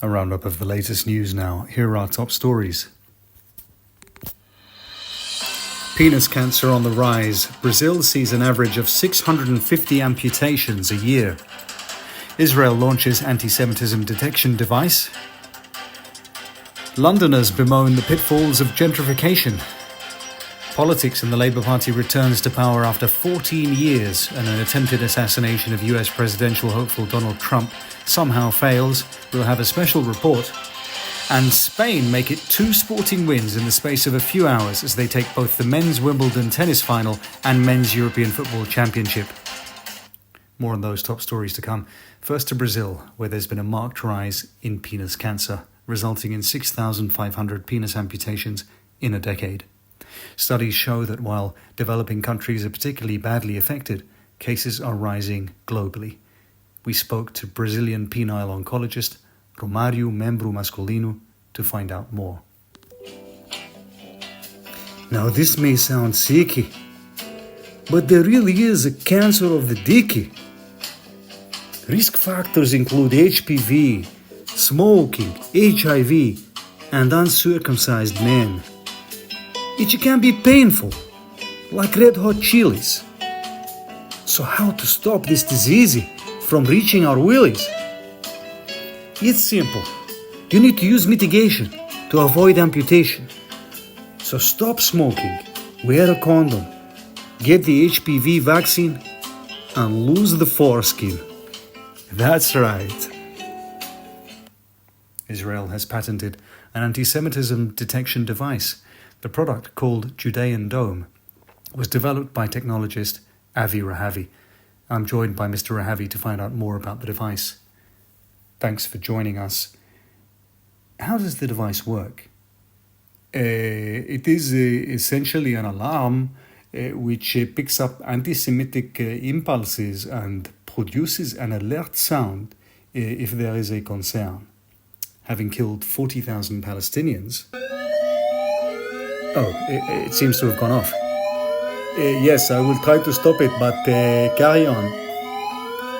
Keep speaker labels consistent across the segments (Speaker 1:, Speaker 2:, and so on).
Speaker 1: A roundup of the latest news now. Here are our top stories. Penis cancer on the rise. Brazil sees an average of 650 amputations a year. Israel launches anti-Semitism detection device. Londoners bemoan the pitfalls of gentrification. Politics in the Labour Party returns to power after 14 years, and an attempted assassination of US presidential hopeful Donald Trump somehow fails. We'll have a special report. And Spain make it 2 sporting wins in the space of a few hours as they take both the men's Wimbledon tennis final and men's European Football Championship. More on those top stories to come. First to Brazil, where there's been a marked rise in penis cancer, resulting in 6,500 penis amputations in a decade. Studies show that while developing countries are particularly badly affected, cases are rising globally. We spoke to Brazilian penile oncologist Romário Membro Masculino to find out more.
Speaker 2: Now this may sound sicky, but there really is a cancer of the dicky. Risk factors include HPV, smoking, HIV, and uncircumcised men. It can be painful, like red hot chilies. So how to stop this disease from reaching our willies? It's simple. You need to use mitigation to avoid amputation. So stop smoking, wear a condom, get the HPV vaccine, and lose the foreskin. That's right.
Speaker 1: Israel has patented an anti-Semitism detection device. The product, called Judean Dome, was developed by technologist Avi Rahavi. I'm joined by Mr. Rahavi to find out more about the device. Thanks for joining us. How does the device work?
Speaker 3: It is essentially an alarm which picks up anti-Semitic impulses and produces an alert sound if there is a concern.
Speaker 1: Having killed 40,000 Palestinians... Oh, it seems to have gone off.
Speaker 3: Yes, I will try to stop it, but carry on.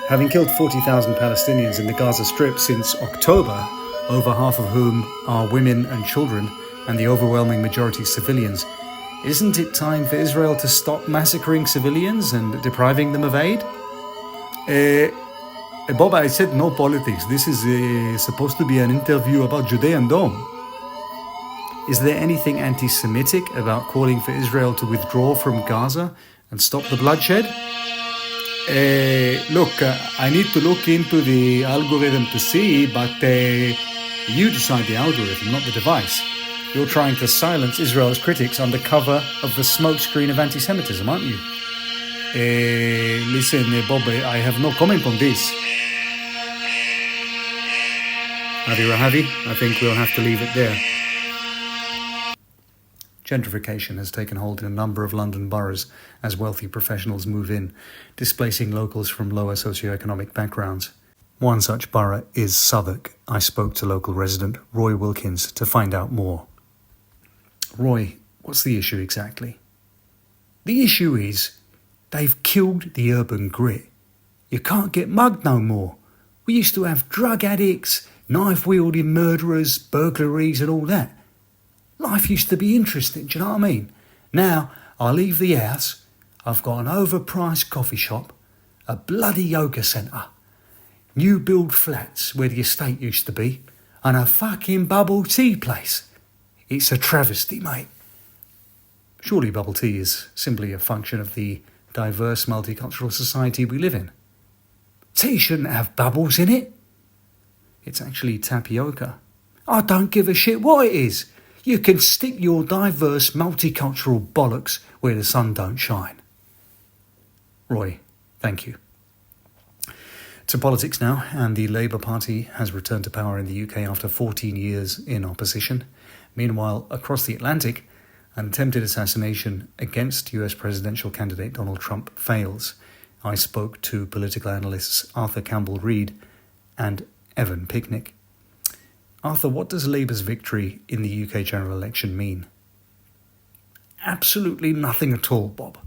Speaker 1: Having killed 40,000 Palestinians in the Gaza Strip since October, over half of whom are women and children, and the overwhelming majority civilians, isn't it time for Israel to stop massacring civilians and depriving them of aid?
Speaker 3: Bob, I said no politics. This is supposed to be an interview about Judean Dome.
Speaker 1: Is there anything anti-Semitic about calling for Israel to withdraw from Gaza and stop the bloodshed?
Speaker 3: Look, I need to look into the algorithm to see, but
Speaker 1: you decide the algorithm, not the device. You're trying to silence Israel's critics under cover of the smokescreen of anti-Semitism, aren't you?
Speaker 3: Listen, Bob, I have no comment on this.
Speaker 1: Avi Rahavi, I think we'll have to leave it there. Gentrification has taken hold in a number of London boroughs as wealthy professionals move in, displacing locals from lower socioeconomic backgrounds. One such borough is Southwark. I spoke to local resident Roy Wilkins to find out more. Roy, what's the issue exactly?
Speaker 2: The issue is they've killed the urban grit. You can't get mugged no more. We used to have drug addicts, knife-wielding murderers, burglaries and all that. Life used to be interesting, do you know what I mean? Now, I leave the house, I've got an overpriced coffee shop, a bloody yoga centre, new build flats where the estate used to be, and a fucking bubble tea place. It's a travesty, mate.
Speaker 1: Surely bubble tea is simply a function of the diverse multicultural society we live in.
Speaker 2: Tea shouldn't have bubbles in it.
Speaker 1: It's actually tapioca.
Speaker 2: I don't give a shit what it is. You can stick your diverse multicultural bollocks where the sun don't shine.
Speaker 1: Roy, thank you. To politics now, and the Labour Party has returned to power in the UK after 14 years in opposition. Meanwhile, across the Atlantic, an attempted assassination against US presidential candidate Donald Trump fails. I spoke to political analysts Arthur Campbell-Reid and Evan Picnic. Arthur, what does Labour's victory in the UK general election mean?
Speaker 2: Absolutely nothing at all, Bob.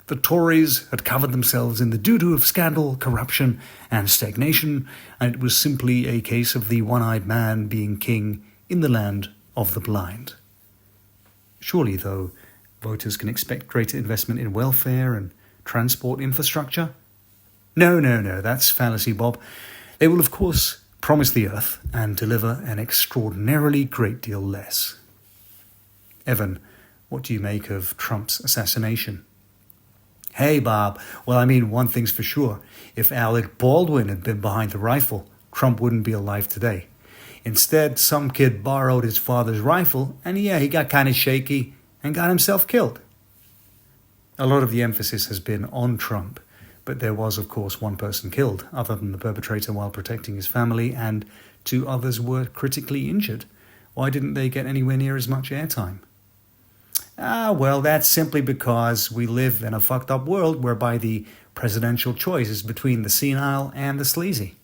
Speaker 1: The Tories had covered themselves in the doo-doo of scandal, corruption, and stagnation, and it was simply a case of the one-eyed man being king in the land of the blind. Surely, though, voters can expect greater investment in welfare and transport infrastructure? No, that's fallacy, Bob. They will, of course, promise the earth and deliver an extraordinarily great deal less. Evan, what do you make of Trump's assassination? Hey, Bob. Well, I mean, one thing's for sure. If Alec Baldwin had been behind the rifle, Trump wouldn't be alive today. Instead, some kid borrowed his father's rifle, and he got kind of shaky and got himself killed. A lot of the emphasis has been on Trump, but there was, of course, one person killed, other than the perpetrator, while protecting his family, and 2 others were critically injured. Why didn't they get anywhere near as much airtime? Well, that's simply because we live in a fucked up world whereby the presidential choice is between the senile and the sleazy.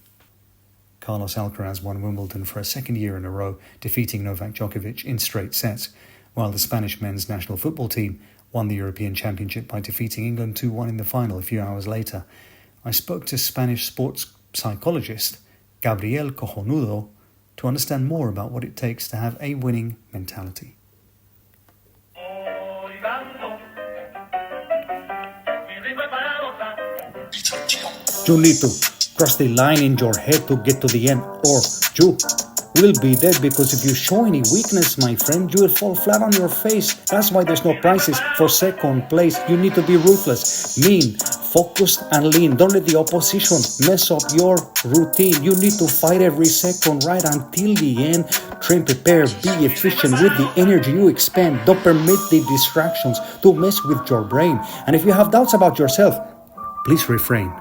Speaker 1: Carlos Alcaraz won Wimbledon for a second year in a row, defeating Novak Djokovic in straight sets, while the Spanish men's national football team won the European Championship by defeating England 2-1 in the final a few hours later. I spoke to Spanish sports psychologist Gabriel Cojonudo to understand more about what it takes to have a winning mentality.
Speaker 2: You need to cross the line in your head to get to the end, or you will be dead, because if you show any weakness, my friend, you will fall flat on your face. That's why there's no prizes for second place. You need to be ruthless, mean, focused, and lean. Don't let the opposition mess up your routine. You need to fight every second right until the end. Train, prepare, be efficient with the energy you expend. Don't permit the distractions to mess with your brain. And if you have doubts about yourself, please refrain